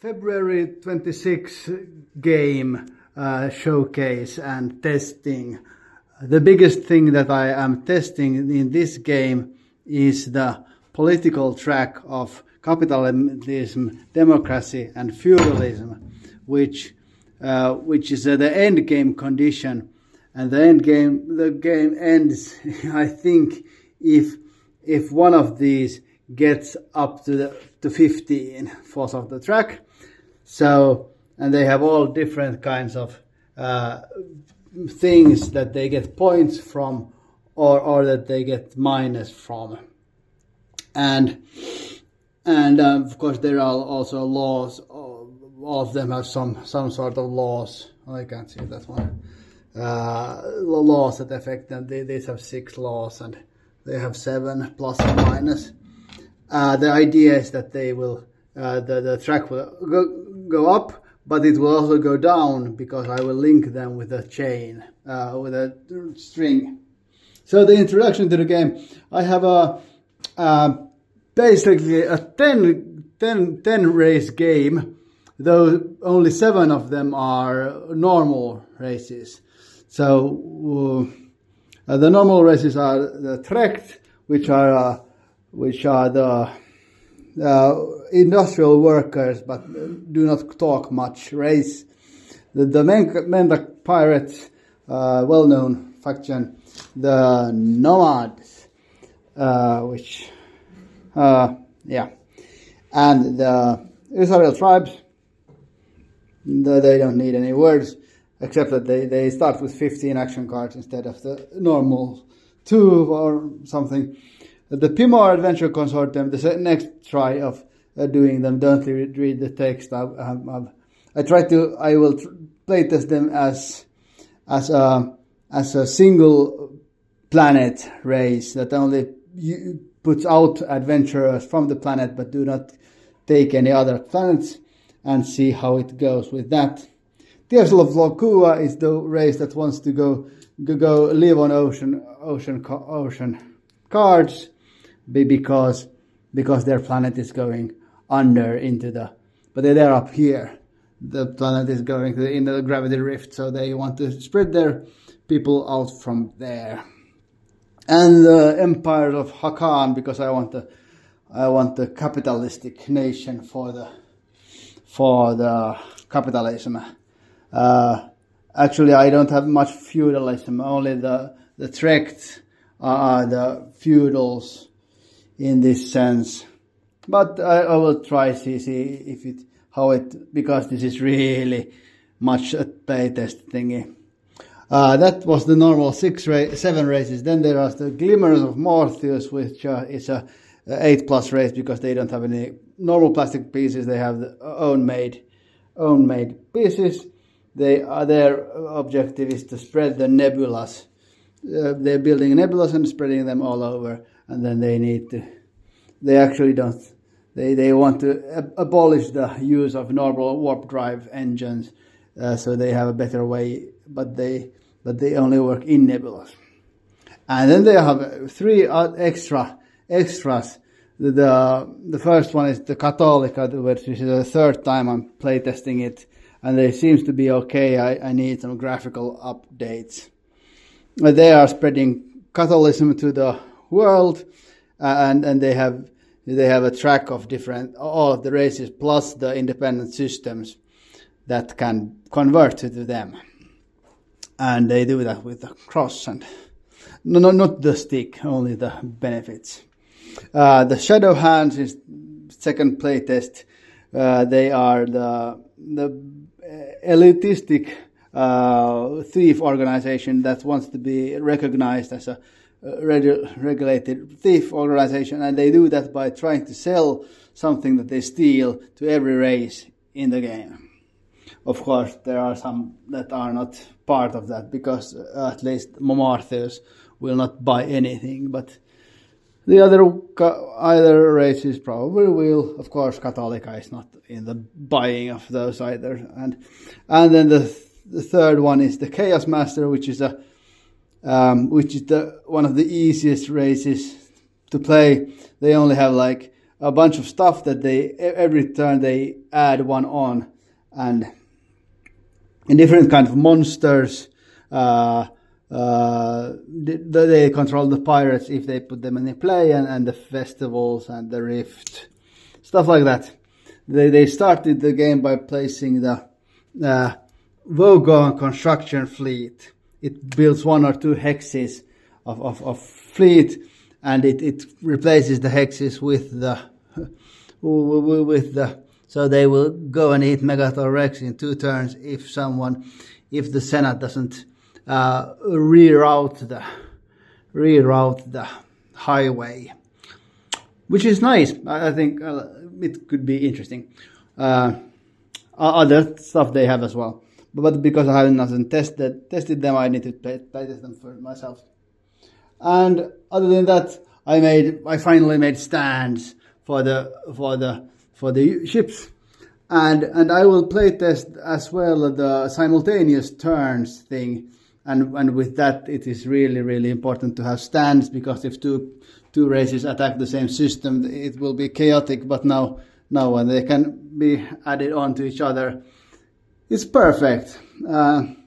February 26 game showcase and testing. The biggest thing that I am testing in this game is the political track of capitalism, democracy and feudalism, which is the end game condition. And the game ends, I think, if one of these gets up to 15 falls off the track. So, and they have all different kinds of things that they get points from, or that they get minus from. And of course there are also laws. All of them have some sort of laws. Oh, I can't see that one. Laws that affect them. These have 6 laws and they have 7 plus and minus. The idea is that they will the track will go up, but it will also go down because I will link them with a chain, with a string. So the introduction to the game, I have basically a 10 race game, though only 7 of them are normal races. So the normal races are the Trekt, which are the industrial workers, but do not talk much race. The Mendak pirates, well-known faction, the Nomads, and the Israel tribes. They don't need any words, except that they start with 15 action cards instead of the normal 2 or something. The Pimor Adventure Consortium, the next try of doing them, don't read the text. I will playtest them as a single planet race that only puts out adventurers from the planet but do not take any other planets, and see how it goes with that. Tears of Lokua is the race that wants to go live on ocean cards, because their planet is going under but they're up here. The planet is going in the gravity rift, so they want to spread their people out from there. And the Empire of Hakan, because I want the capitalistic nation for the capitalism. Actually, I don't have much feudalism. Only the Trekt are the feudals in this sense. But I will try see because this is really much a playtest thingy. That was the normal 7 races. Then there are the Glimmers of Morpheus, which is a 8+ race because they don't have any normal plastic pieces. They have the own made pieces. Their objective is to spread the nebulas. They're building nebulas and spreading them all over, and then they want to abolish the use of normal warp drive engines, so they have a better way, but they only work in nebulas. And then they have 3 extras. The first one is the Catholica, which is the 3rd time I'm playtesting it, and it seems to be okay. I need some graphical updates. They are spreading Catholicism to the world, and they have a track of all of the races plus the independent systems that can convert to them, and they do that with the cross and not the stick, only the benefits. The Shadow Hands is second playtest. They are the elitistic thief organization that wants to be recognized as a regulated thief organization, and they do that by trying to sell something that they steal to every race in the game. Of course, there are some that are not part of that, because at least Morpheus will not buy anything, but the other races probably will. Of course, Catholica is not in the buying of those either. And then the third one is the Chaos Master, which is one of the easiest races to play. They only have like a bunch of stuff that every turn they add one on, and different kind of monsters. They control the pirates if they put them in play, and the festivals and the rift, stuff like that. They started the game by placing the Vogon construction fleet. It builds 1 or 2 hexes of fleet, and it replaces the hexes with the so they will go and eat Megathor Rex in 2 turns if the Senate doesn't reroute the highway, which is nice. I think it could be interesting. Other stuff they have as well, but because I haven't tested them, I need to play test them for myself. And other than that, I finally made stands for the ships, and I will play test as well the simultaneous turns thing. And with that, it is really, really important to have stands, because if two races attack the same system, it will be chaotic. But now when they can be added on to each other, it's perfect. And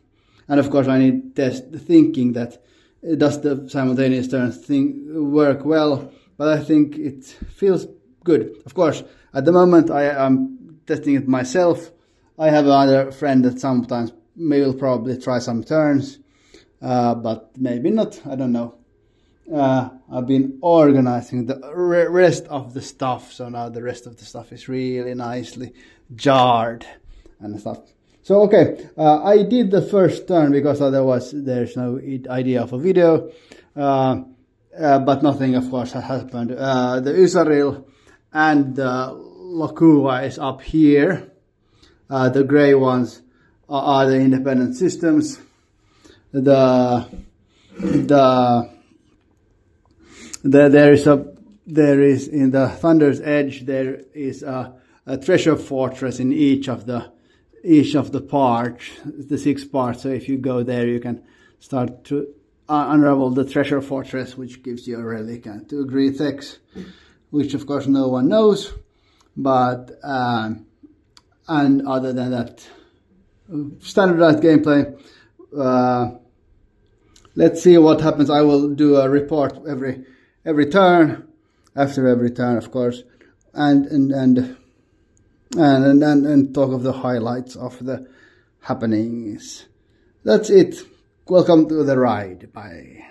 of course, I need test thinking that does the simultaneous turns thing work well. But I think it feels good. Of course, at the moment I am testing it myself. I have another friend that sometimes will probably try some turns. But maybe not, I don't know. I've been organizing the rest of the stuff, so now the rest of the stuff is really nicely jarred and stuff. So okay, I did the first turn because otherwise there's no idea of a video, but nothing of course has happened. The Ysaril and the Lokua is up here. The gray ones are the independent systems. There is in the Thunder's Edge, there is a treasure fortress in each of the parts, the 6 parts. So if you go there, you can start to unravel the treasure fortress, which gives you a relic and 2 green thecks, which of course no one knows. But and other than that, standardized gameplay. Let's see what happens. I will do a report every turn, after every turn, of course, and talk of the highlights of the happenings. That's it. Welcome to the ride. Bye.